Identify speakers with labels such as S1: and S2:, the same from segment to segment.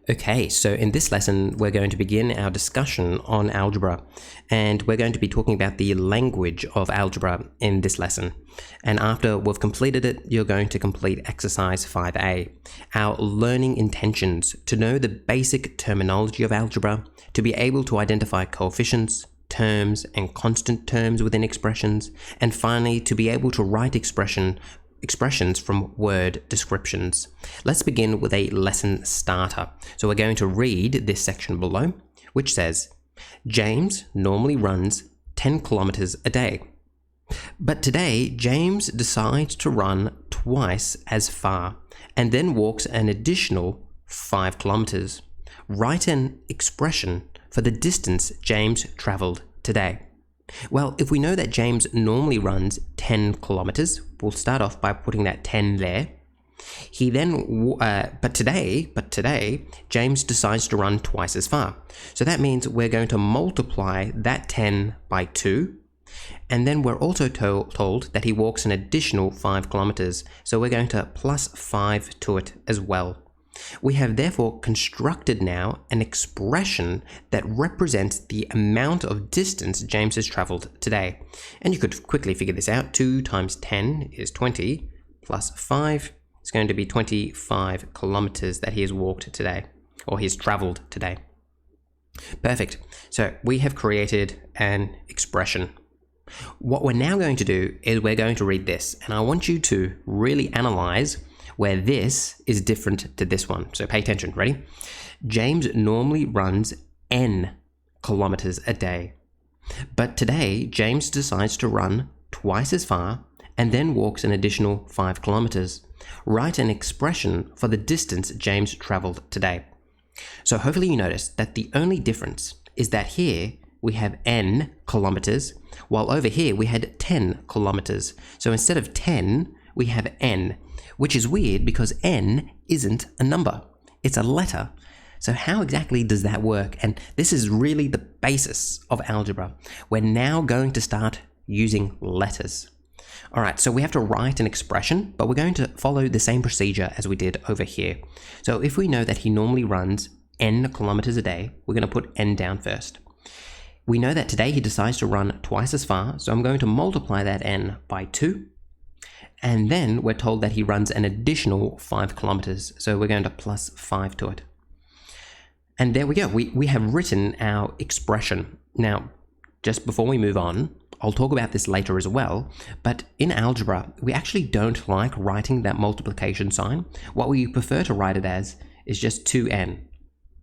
S1: Okay, so in this lesson, we're going to begin our discussion on algebra, and we're going to be talking about the language of algebra in this lesson. And after we've completed it, you're going to complete exercise 5A, our learning intentions, to know the basic terminology of algebra, to be able to identify coefficients, terms, and constant terms within expressions, and finally, to be able to write expressions from word descriptions. Let's begin with a lesson starter. So we're going to read this section below, which says, James normally runs 10 kilometers a day. But today, James decides to run twice as far and then walks an additional 5 kilometers. Write an expression for the distance James traveled today. Well, if we know that James normally runs 10 kilometers, we'll start off by putting that 10 there. He then, but today, James decides to run twice as far. So that means we're going to multiply that 10 by 2. And then we're also told that he walks an additional 5 kilometers. So we're going to plus 5 to it as well. We have therefore constructed now an expression that represents the amount of distance James has traveled today. And you could quickly figure this out. 2 times 10 is 20, plus 5 is going to be 25 kilometers that he has walked today, or he's traveled today. Perfect. So we have created an expression. What we're now going to do is we're going to read this, and I want you to really analyze where this is different to this one. So pay attention. Ready? James normally runs n kilometers a day. But today, James decides to run twice as far and then walks an additional 5 kilometers. Write an expression for the distance James traveled today. So hopefully you notice that the only difference is that here we have n kilometers, while over here we had 10 kilometers. So instead of 10, we have n, which is weird because n isn't a number, it's a letter. So how exactly does that work? And this is really the basis of algebra. We're now going to start using letters. All right, so we have to write an expression, but we're going to follow the same procedure as we did over here. So if we know that he normally runs n kilometers a day, we're going to put n down first. We know that today he decides to run twice as far, so I'm going to multiply that n by 2. And then we're told that he runs an additional 5 kilometers. So we're going to plus 5 to it. And there we go. We have written our expression. Now, just before we move on, I'll talk about this later as well. But in algebra, we actually don't like writing that multiplication sign. What we prefer to write it as is just 2n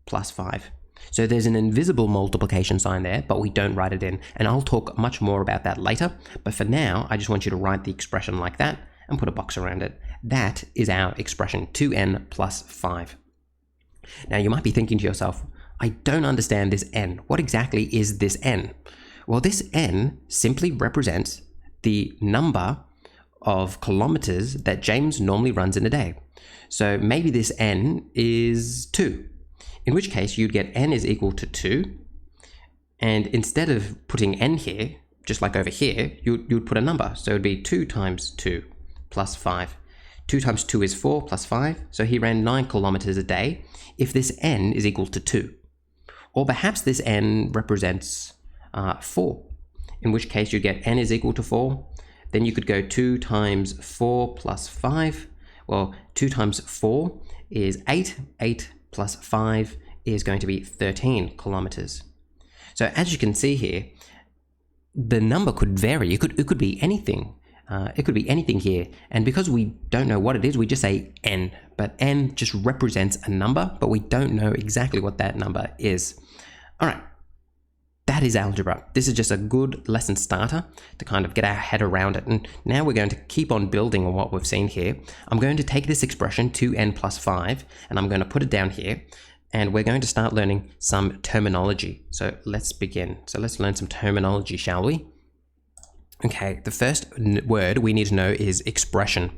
S1: plus 5. So there's an invisible multiplication sign there, but we don't write it in. And I'll talk much more about that later. But for now, I just want you to write the expression like that and put a box around it. That is our expression, 2n plus 5. Now you might be thinking to yourself, I don't understand this n. What exactly is this n? Well, this n simply represents the number of kilometers that James normally runs in a day. So maybe this n is 2. In which case you'd get n is equal to 2, and instead of putting n here, just like over here, you'd put a number. So it'd be 2 times 2 plus 5. 2 times 2 is 4 plus 5, so he ran 9 kilometers a day if this n is equal to 2. Or perhaps this n represents 4, in which case you'd get n is equal to 4. Then you could go 2 times 4 plus 5. Well, 2 times 4 is 8. 8 plus 5 is going to be 13 kilometers. So as you can see here, the number could vary. It could be anything. It could be anything here. And because we don't know what it is, we just say n. But n just represents a number, but we don't know exactly what that number is. All right. That is algebra. This is just a good lesson starter to kind of get our head around it. And now we're going to keep on building on what we've seen here. I'm going to take this expression, 2n plus 5, and I'm going to put it down here. And we're going to start learning some terminology. So let's begin. So let's learn some terminology, shall we? Okay, the first word we need to know is expression.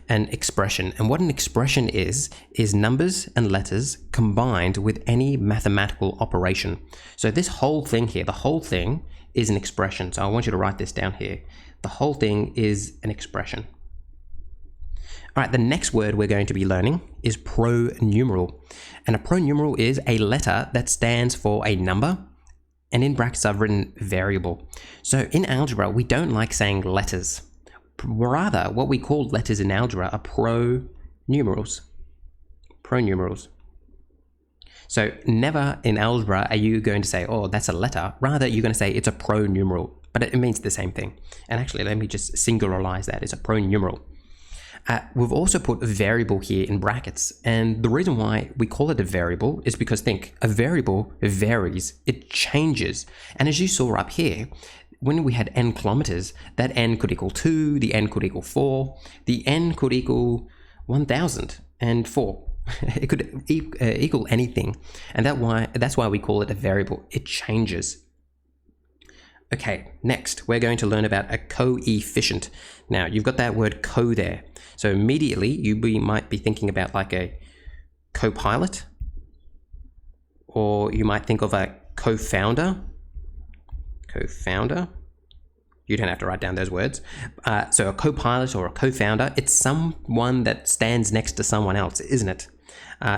S1: An expression. And what an expression is numbers and letters combined with any mathematical operation. So this whole thing here, the whole thing is an expression. So I want you to write this down here. The whole thing is an expression. All right, the next word we're going to be learning is pronumeral. And a pronumeral is a letter that stands for a number, and in brackets I've written variable. So in algebra, we don't like saying letters. Rather, what we call letters in algebra are pronumerals. Pronumerals. So never in algebra are you going to say, oh, that's a letter. Rather, you're going to say it's a pronumeral, but it means the same thing. And actually, let me just singularize that. It's a pronumeral. We've also put a variable here in brackets, and the reason why we call it a variable is because think, a variable varies, it changes. And as you saw up here, when we had n kilometers, that n could equal 2, the n could equal 4, the n could equal 1004. It could equal anything, and that's why we call it a variable. It changes. Okay, next we're going to learn about a coefficient. Now you've got that word co there, so immediately you might be thinking about like a co-pilot, or you might think of a co-founder. Co-founder. You don't have to write down those words. So a co-pilot or a co-founder, it's someone that stands next to someone else, isn't it?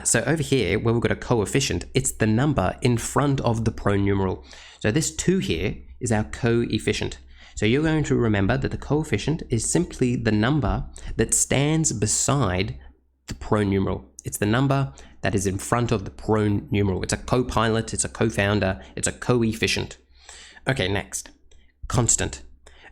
S1: So over here, where we've got a coefficient, it's the number in front of the pronumeral. So this 2 here is our coefficient. So you're going to remember that the coefficient is simply the number that stands beside the pronumeral. It's the number that is in front of the pronumeral. It's a co-pilot, it's a co-founder, it's a coefficient. Okay, next. Constant.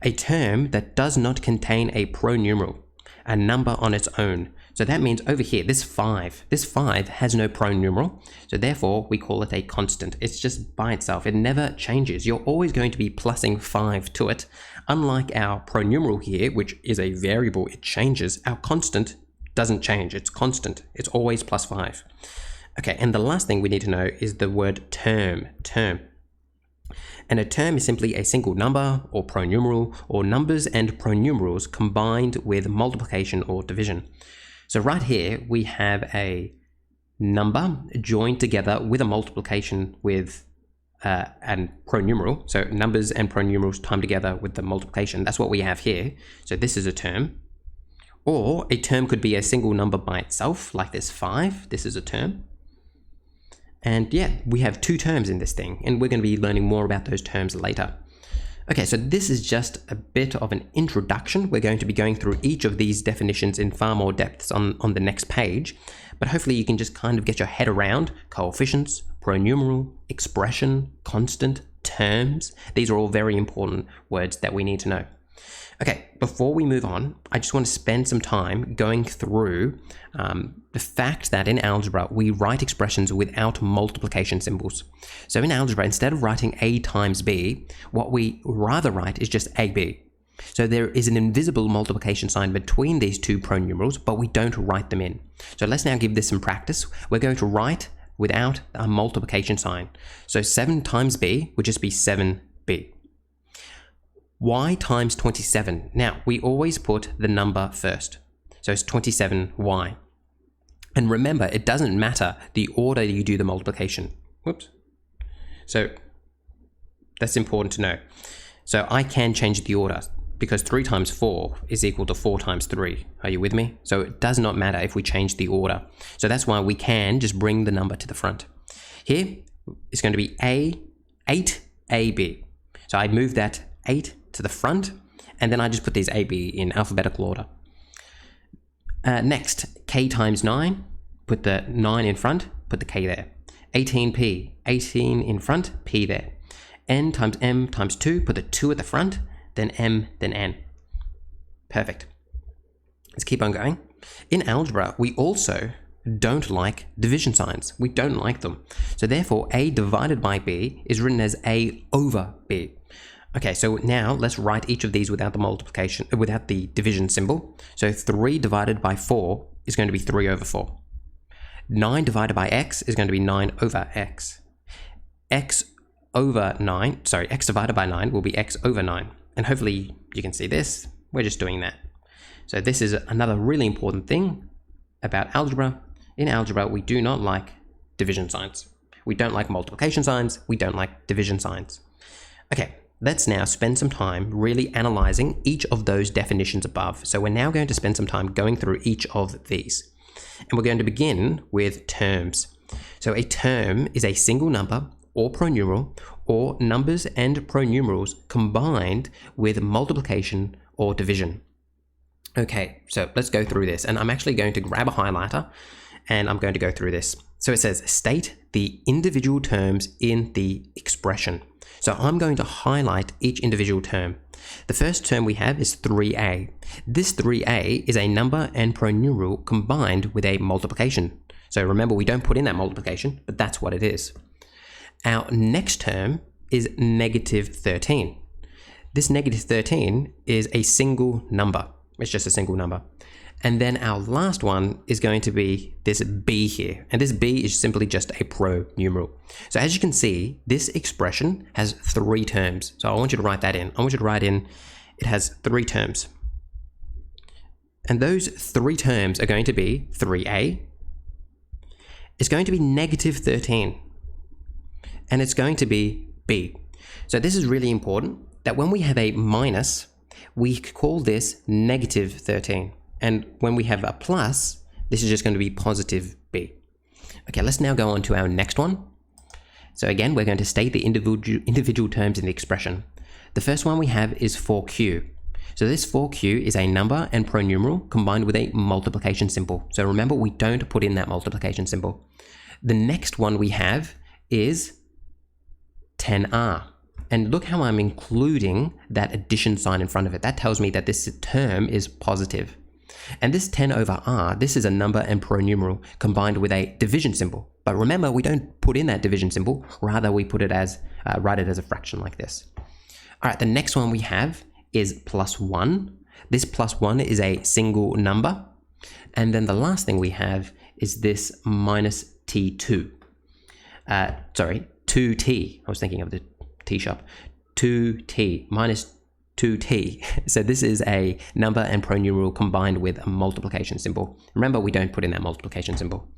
S1: A term that does not contain a pronumeral, a number on its own. So that means over here, this 5 has no pronumeral, so therefore we call it a constant. It's just by itself, it never changes. You're always going to be plussing 5 to it. Unlike our pronumeral here, which is a variable, it changes. Our constant doesn't change, it's constant. It's always plus 5. Okay, and the last thing we need to know is the word term. And a term is simply a single number or pronumeral, or numbers and pronumerals combined with multiplication or division. So right here we have a number joined together with a multiplication with and pronumeral. So numbers and pronumerals timed together with the multiplication. That's what we have here. So this is a term. Or a term could be a single number by itself, like this 5. This is a term. And yeah, we have 2 terms in this thing, and we're going to be learning more about those terms later. Okay, so this is just a bit of an introduction. We're going to be going through each of these definitions in far more depth on the next page, but hopefully you can just kind of get your head around coefficients, pronumeral, expression, constant, terms. These are all very important words that we need to know. Okay, before we move on, I just want to spend some time going through the fact that in algebra, we write expressions without multiplication symbols. So in algebra, instead of writing a times b, what we rather write is just ab. So there is an invisible multiplication sign between these 2 pronumerals, but we don't write them in. So let's now give this some practice. We're going to write without a multiplication sign. So 7 times b would just be 7b. Y times 27. Now, we always put the number first. So it's 27y. And remember, it doesn't matter the order you do the multiplication. Whoops. So that's important to know. So I can change the order because 3 times 4 is equal to 4 times 3. Are you with me? So it does not matter if we change the order. So that's why we can just bring the number to the front. Here, it's going to be 8AB. So I move that 8 to the front, and then I just put these AB in alphabetical order. Next, K times 9, put the 9 in front, put the K there. 18P, 18 in front, P there. N times M times 2, put the 2 at the front, then M, then N. Perfect. Let's keep on going. In algebra, we also don't like division signs. We don't like them. So therefore, A divided by B is written as A over B. Okay, so now let's write each of these without the division symbol. So 3 divided by 4 is going to be 3 over 4. 9 divided by x is going to be 9 over x. X divided by 9 will be x over 9. And hopefully you can see this. We're just doing that. So this is another really important thing about algebra. In algebra, we do not like division signs. We don't like multiplication signs. We don't like division signs. Okay. let's now spend some time really analyzing each of those definitions above. So we're now going to spend some time going through each of these. And we're going to begin with terms. So a term is a single number or pronumeral, or numbers and pronumerals combined with multiplication or division. Okay, so let's go through this. And I'm actually going to grab a highlighter and I'm going to go through this. So it says, state the individual terms in the expression. So I'm going to highlight each individual term. The first term we have is 3a. This 3a is a number and pronumeral combined with a multiplication. So remember, we don't put in that multiplication, but that's what it is. Our next term is negative 13. This negative 13 is a single number. It's just a single number. And then our last one is going to be this b here. And this b is simply just a pronumeral. So as you can see, this expression has 3 terms. So I want you to write that in. I want you to write in, it has 3 terms. And those 3 terms are going to be 3a. It's going to be negative 13. And it's going to be b. So this is really important, that when we have a minus, we call this negative 13. And when we have a plus, this is just going to be positive b. Okay, let's now go on to our next one. So again, we're going to state the individual terms in the expression. The first one we have is 4q. So this 4q is a number and pronumeral combined with a multiplication symbol. So remember, we don't put in that multiplication symbol. The next one we have is 10r. And look how I'm including that addition sign in front of it. That tells me that this term is positive. And this 10 over r, this is a number and pronumeral combined with a division symbol. But remember, we don't put in that division symbol. Rather, we put it as, write it as a fraction like this. All right, the next one we have is +1. This +1 is a single number. And then the last thing we have is this minus t2. 2t. I was thinking of the tea shop. 2t, minus 2t. So this is a number and pronumeral combined with a multiplication symbol. Remember, we don't put in that multiplication symbol.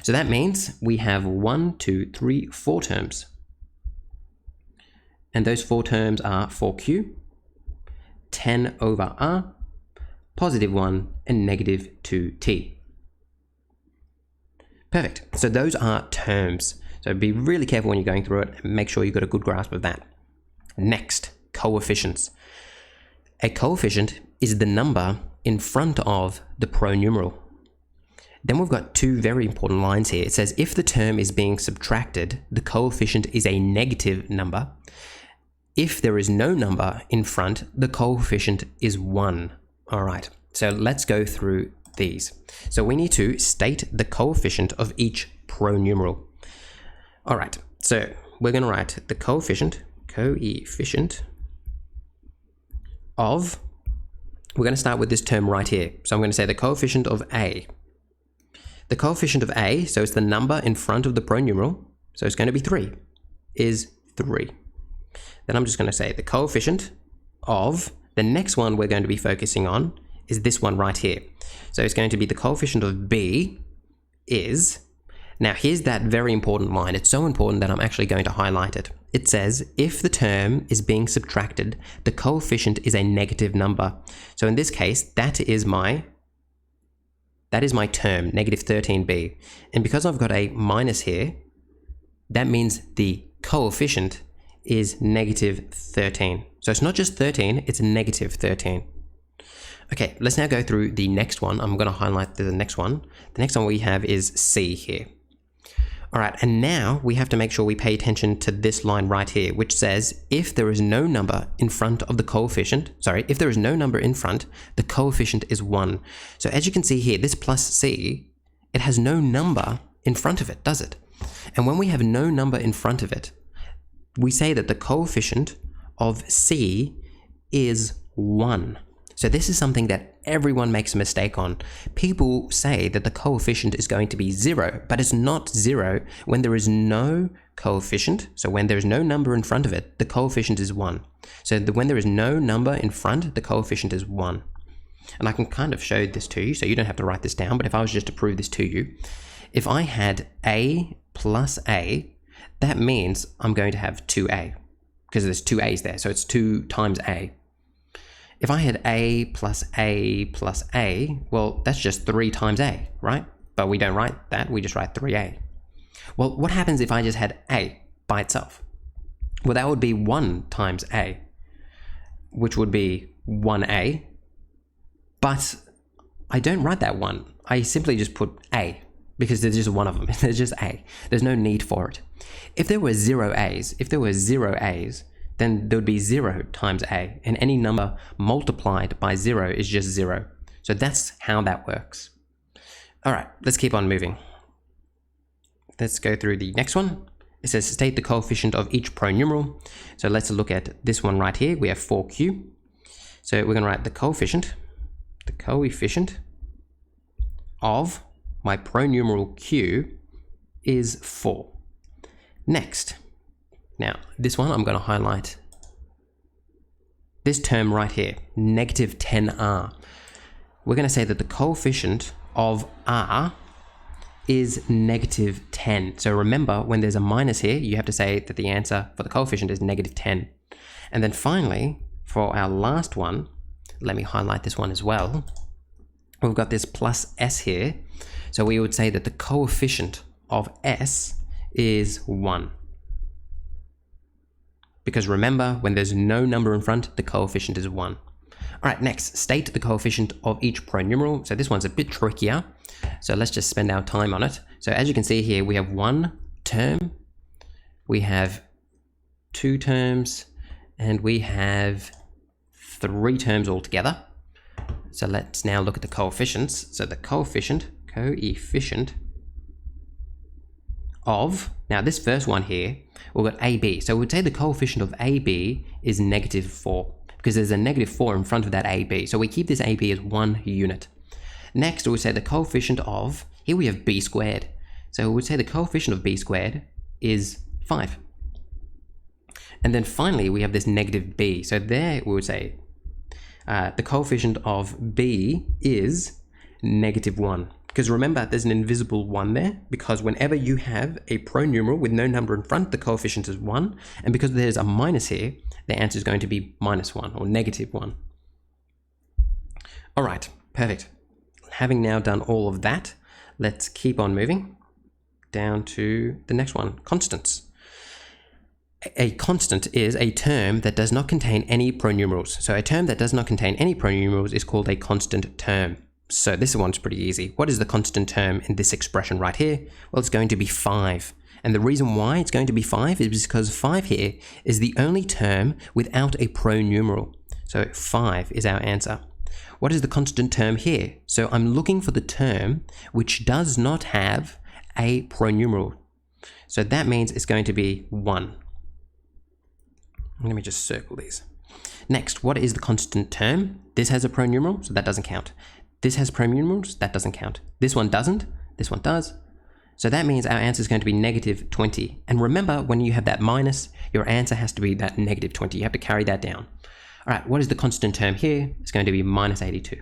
S1: So that means we have 1, 2, 3, 4 terms. And those 4 terms are 4q, 10 over r, positive 1, and negative 2t. Perfect. So those are terms. So be really careful when you're going through it and make sure you've got a good grasp of that. Next, coefficients. A coefficient is the number in front of the pronumeral. Then we've got 2 very important lines here. It says if the term is being subtracted, the coefficient is a negative number. If there is no number in front, the coefficient is 1. All right, so let's go through these. So we need to state the coefficient of each pronumeral. All right, so we're going to write the coefficient of, we're going to start with this term right here. So I'm going to say the coefficient of a. The coefficient of a, so it's the number in front of the pronumeral, so it's going to be 3, is 3. Then I'm just going to say the coefficient of, the next one we're going to be focusing on is this one right here. So it's going to be the coefficient of b is, now here's that very important line. It's so important that I'm actually going to highlight it. It says, if the term is being subtracted, the coefficient is a negative number. So in this case, that is my term, negative 13b. And because I've got a minus here, that means the coefficient is negative 13. So it's not just 13, it's negative 13. Okay, let's now go through the next one. I'm going to highlight the next one. The next one we have is C here. All right, and now we have to make sure we pay attention to this line right here, which says if there is no number in front of the coefficient, if there is no number in front, the coefficient is 1. So as you can see here, this plus C, it has no number in front of it, does it? And when we have no number in front of it, we say that the coefficient of C is 1. So this is something that everyone makes a mistake on. People say that the coefficient is going to be 0, but it's not 0 when there is no coefficient. So when there is no number in front of it, the coefficient is 1. So when there is no number in front, the coefficient is 1. And I can kind of show this to you, so you don't have to write this down, but if I was just to prove this to you, if I had a plus a, that means I'm going to have 2a. because there's two a's there, so it's 2 times a. If I had a plus a plus a, well, that's just 3 times a, right? But we don't write that, we just write 3a. Well, what happens if I just had a by itself? Well, that would be 1 times a, which would be 1a, but I don't write that 1. I simply just put a, because there's just one of them. There's just a. There's no need for it. If there were 0 a's, then there would be 0 times a, and any number multiplied by 0 is just 0. So that's how that works. All right, let's keep on moving. Let's go through the next one. It says state the coefficient of each pronumeral. So let's look at this one right here. We have 4q. So we're going to write the coefficient of my pronumeral q is 4. Next. Now, this one I'm going to highlight this term right here, negative 10r. We're going to say that the coefficient of r is negative 10. So remember, when there's a minus here, you have to say that the answer for the coefficient is negative 10. And then finally, for our last one, let me highlight this one as well. We've got this plus s here. So we would say that the coefficient of s is 1. Because remember, when there's no number in front, the coefficient is 1. All right, next, state the coefficient of each pronumeral. So this one's a bit trickier. So let's just spend our time on it. So as you can see here, we have 1 term, we have 2 terms, and we have 3 terms altogether. So let's now look at the coefficients. So the coefficient of, now this first one here, we've got AB. So we'd say the coefficient of AB is negative 4, because there's a negative 4 in front of that AB. So we keep this AB as 1 unit. Next, we say the coefficient of, here we have b squared. So we would say the coefficient of b squared is 5. And then finally, we have this negative b. So there we would say the coefficient of b is negative 1. Because remember, there's an invisible 1 there, because whenever you have a pronumeral with no number in front, the coefficient is 1. And because there's a minus here, the answer is going to be minus 1 or negative 1. All right, perfect. Having now done all of that, let's keep on moving down to the next one, constants. A constant is a term that does not contain any pronumerals. So a term that does not contain any pronumerals is called a constant term. So this one's pretty easy. What is the constant term in this expression right here? Well, it's going to be 5. And the reason why it's going to be 5 is because 5 here is the only term without a pronumeral. So 5 is our answer. What is the constant term here? So I'm looking for the term which does not have a pronumeral. So that means it's going to be 1. Let me just circle these. Next, what is the constant term? This has a pronumeral, so that doesn't count. This has pronumerals, that doesn't count. This one doesn't, this one does. So that means our answer is going to be negative 20. And remember, when you have that minus, your answer has to be that negative 20. You have to carry that down. All right, what is the constant term here? It's going to be minus 82.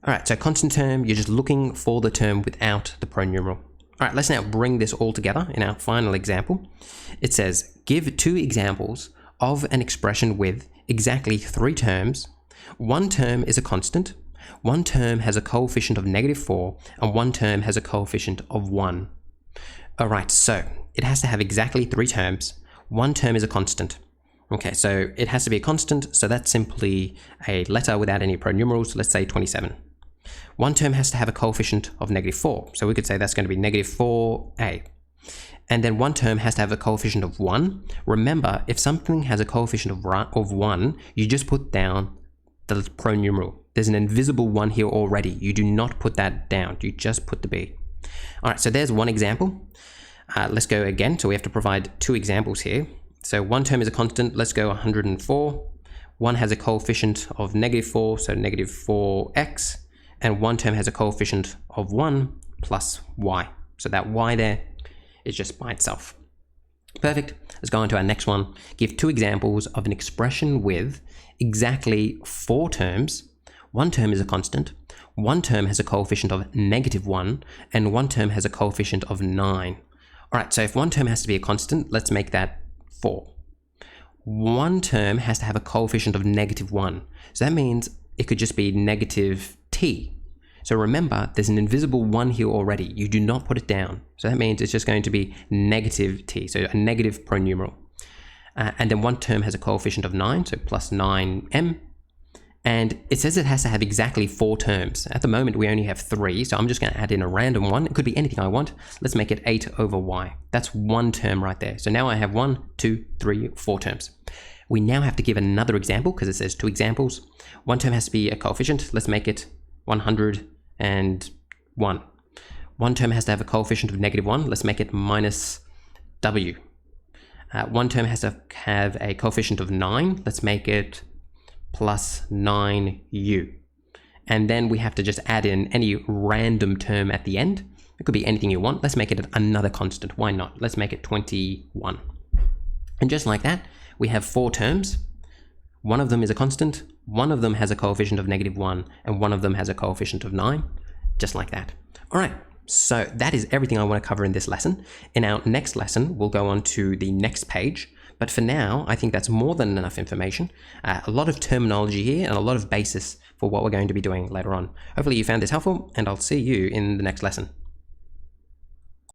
S1: All right, so constant term, you're just looking for the term without the pronumeral. All right, let's now bring this all together in our final example. It says, give 2 examples of an expression with exactly 3 terms. 1 term is a constant, 1 term has a coefficient of negative 4, and 1 term has a coefficient of 1. All right, so it has to have exactly 3 terms. 1 term is a constant. Okay, so it has to be a constant, so that's simply a letter without any pronumerals. Let's say 27. 1 term has to have a coefficient of negative 4, so we could say that's going to be negative 4a. And then 1 term has to have a coefficient of 1. Remember, if something has a coefficient of 1, you just put down the pronumeral. There's an invisible 1 here already. You do not put that down. You just put the b. All right, so there's one example. Let's go again. So we have to provide 2 examples here. So 1 term is a constant. Let's go 104. 1 has a coefficient of negative 4, so negative 4x. And 1 term has a coefficient of 1 plus y. So that y there is just by itself. Perfect. Let's go on to our next one. Give 2 examples of an expression with exactly 4 terms. 1 term is a constant. 1 term has a coefficient of negative 1, and 1 term has a coefficient of 9. All right, so if 1 term has to be a constant, let's make that 4. One term has to have a coefficient of -1. So that means it could just be negative t. So remember, there's an invisible 1 here already. You do not put it down. So that means it's just going to be negative t, so a negative pronumeral. And then one term has a coefficient of 9, so plus 9m. And it says it has to have exactly 4 terms. At the moment, we only have 3, so I'm just going to add in a random one. It could be anything I want. Let's make it 8 over y. That's one term right there. So now I have 1, 2, 3, 4 terms. We now have to give another example because it says 2 examples. One term has to be a coefficient. Let's make it 101. One term has to have a coefficient of -1. Let's make it minus w. One term has to have a coefficient of 9. Let's make it plus 9u. And then we have to just add in any random term at the end. It could be anything you want. Let's make it another constant. Why not? Let's make it 21. And just like that, we have 4 terms. One of them is a constant, one of them has a coefficient of -1, and one of them has a coefficient of 9. Just like that. All right. So that is everything I want to cover in this lesson. In our next lesson, we'll go on to the next page. But for now, I think that's more than enough information. A lot of terminology here and a lot of basis for what we're going to be doing later on. Hopefully you found this helpful, and I'll see you in the next lesson.